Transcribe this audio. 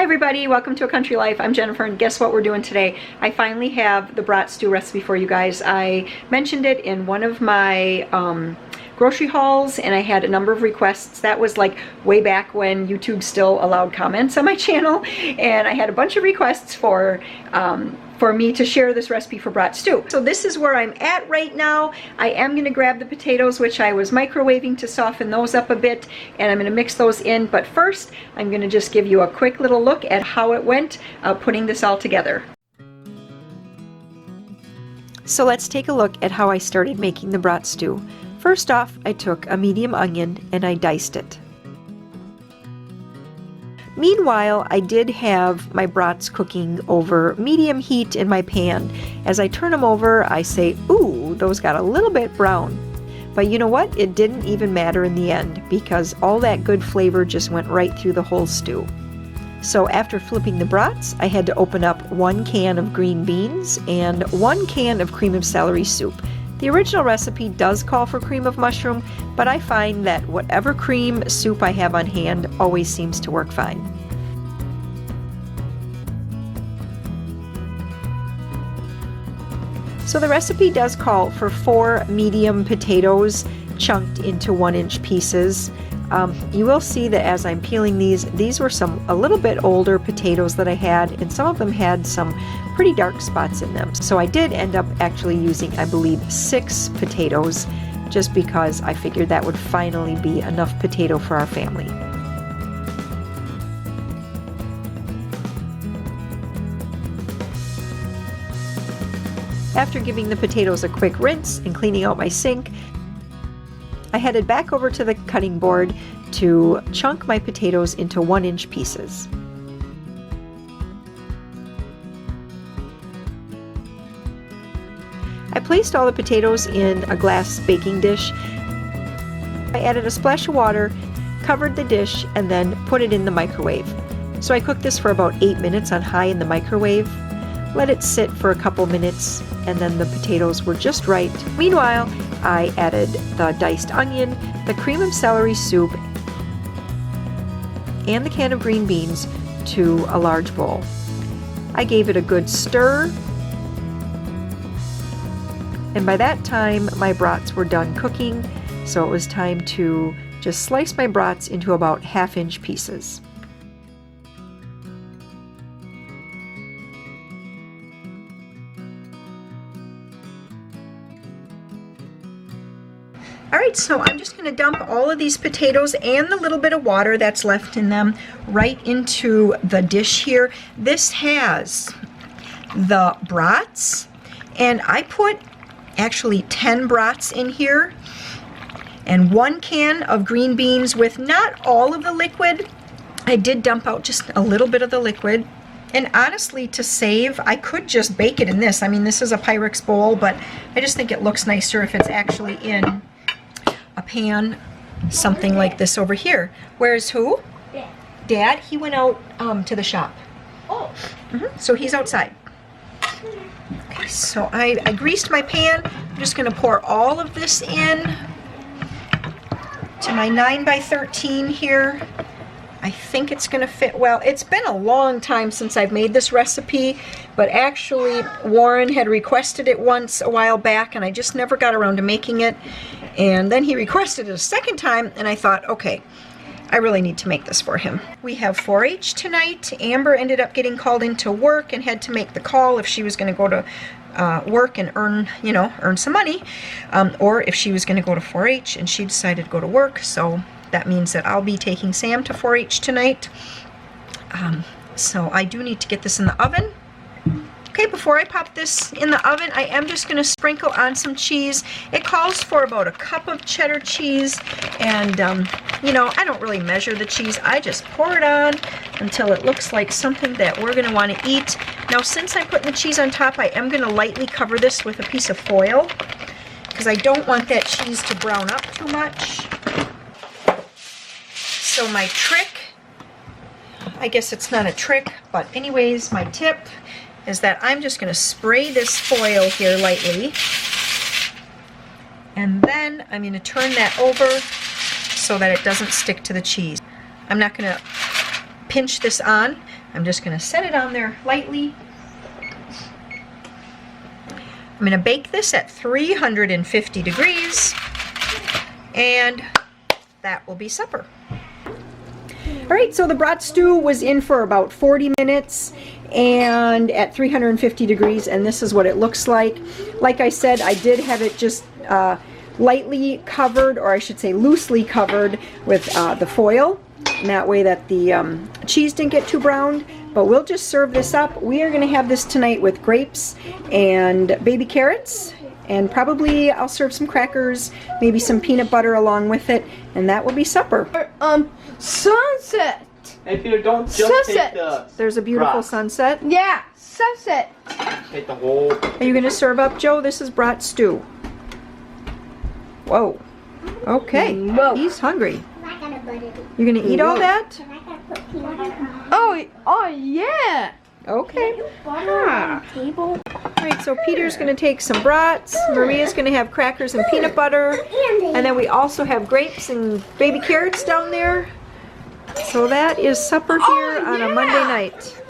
Hi everybody, welcome to A Country Life. I'm Jennifer, and guess what we're doing today? I finally have the brat stew recipe for you guys. I mentioned it in one of my grocery hauls, and I had a number of requests. That was like way back when YouTube still allowed comments on my channel, and I had a bunch of requests for me to share this recipe for brat stew. So this is where I'm at right now. I am going to grab the potatoes, which I was microwaving, to soften those up a bit, and I'm going to mix those in. But first, I'm going to just give you a quick little look at how it went putting this all together. So let's take a look at how I started making the brat stew. First off, I took a medium onion and I diced it. Meanwhile, I did have my brats cooking over medium heat in my pan. As I turn them over, I say, ooh, those got a little bit brown. But you know what? It didn't even matter in the end, because all that good flavor just went right through the whole stew. So after flipping the brats, I had to open up 1 can of green beans and 1 can of cream of celery soup. The original recipe does call for cream of mushroom, but I find that whatever cream soup I have on hand always seems to work fine. So the recipe does call for 4 medium potatoes chunked into 1-inch pieces. You will see that as I'm peeling these were a little bit older potatoes that I had, and some of them had some pretty dark spots in them. So I did end up actually using, I believe, 6 potatoes, just because I figured that would finally be enough potato for our family. After giving the potatoes a quick rinse and cleaning out my sink, I headed back over to the cutting board to chunk my potatoes into 1-inch pieces. I placed all the potatoes in a glass baking dish. I added a splash of water, covered the dish, and then put it in the microwave. So I cooked this for about 8 minutes on high in the microwave. Let it sit for a couple minutes, and then the potatoes were just right. Meanwhile, I added the diced onion, the cream of celery soup, and the can of green beans to a large bowl. I gave it a good stir, and by that time my brats were done cooking, so it was time to just slice my brats into about 1/2-inch pieces. Alright, so I'm just going to dump all of these potatoes and the little bit of water that's left in them right into the dish here. This has the brats, and I put actually 10 brats in here, and 1 can of green beans with not all of the liquid. I did dump out just a little bit of the liquid. And honestly, to save, I could just bake it in this. I mean, this is a Pyrex bowl, but I just think it looks nicer if it's actually in a pan, something like this over here. Where's who? Dad. Dad, he went out to the shop. Oh. So he's outside. Okay, so I greased my pan. I'm just going to pour all of this in to my 9x13 here. I think it's going to fit well. It's been a long time since I've made this recipe, but actually Warren had requested it once a while back, and I just never got around to making it. And then he requested it a second time, and I thought, okay, I really need to make this for him. We have 4-H tonight. Amber ended up getting called into work and had to make the call if she was going to go to work and earn some money, or if she was going to go to 4-H, and she decided to go to work. So that means that I'll be taking Sam to 4-H tonight. So I do need to get this in the oven. Okay, before I pop this in the oven, I am just going to sprinkle on some cheese. It calls for about a cup of cheddar cheese, and I don't really measure the cheese. I just pour it on until it looks like something that we're going to want to eat. Now, since I'm putting the cheese on top, I am going to lightly cover this with a piece of foil, because I don't want that cheese to brown up too much. So my trick, I guess it's not a trick, but anyways, my tip is that I'm just going to spray this foil here lightly, and then I'm going to turn that over so that it doesn't stick to the cheese. I'm not going to pinch this on I'm just going to set it on there lightly. I'm going to bake this at 350 degrees, and that will be supper. All right, so the brat stew was in for about 40 minutes and at 350 degrees, and this is what it looks like. Like I said, I did have it just lightly covered, or I should say loosely covered with the foil, and that way that the cheese didn't get too browned. But we'll just serve this up. We are going to have this tonight with grapes and baby carrots, and probably I'll serve some crackers, maybe some peanut butter along with it, and that will be supper. Sunset. Hey Peter, don't just Sunset. take the... There's a beautiful Brat. sunset. Yeah, sunset. Take the whole... Are you going to serve up, Joe? This is brat stew. Whoa. Okay. Whoa. He's hungry. You're going to eat all that? Oh yeah. Okay. Ah. All right, so Peter's going to take some brats. Maria's going to have crackers and peanut butter. And then we also have grapes and baby carrots down there. So that is supper here on a Monday night.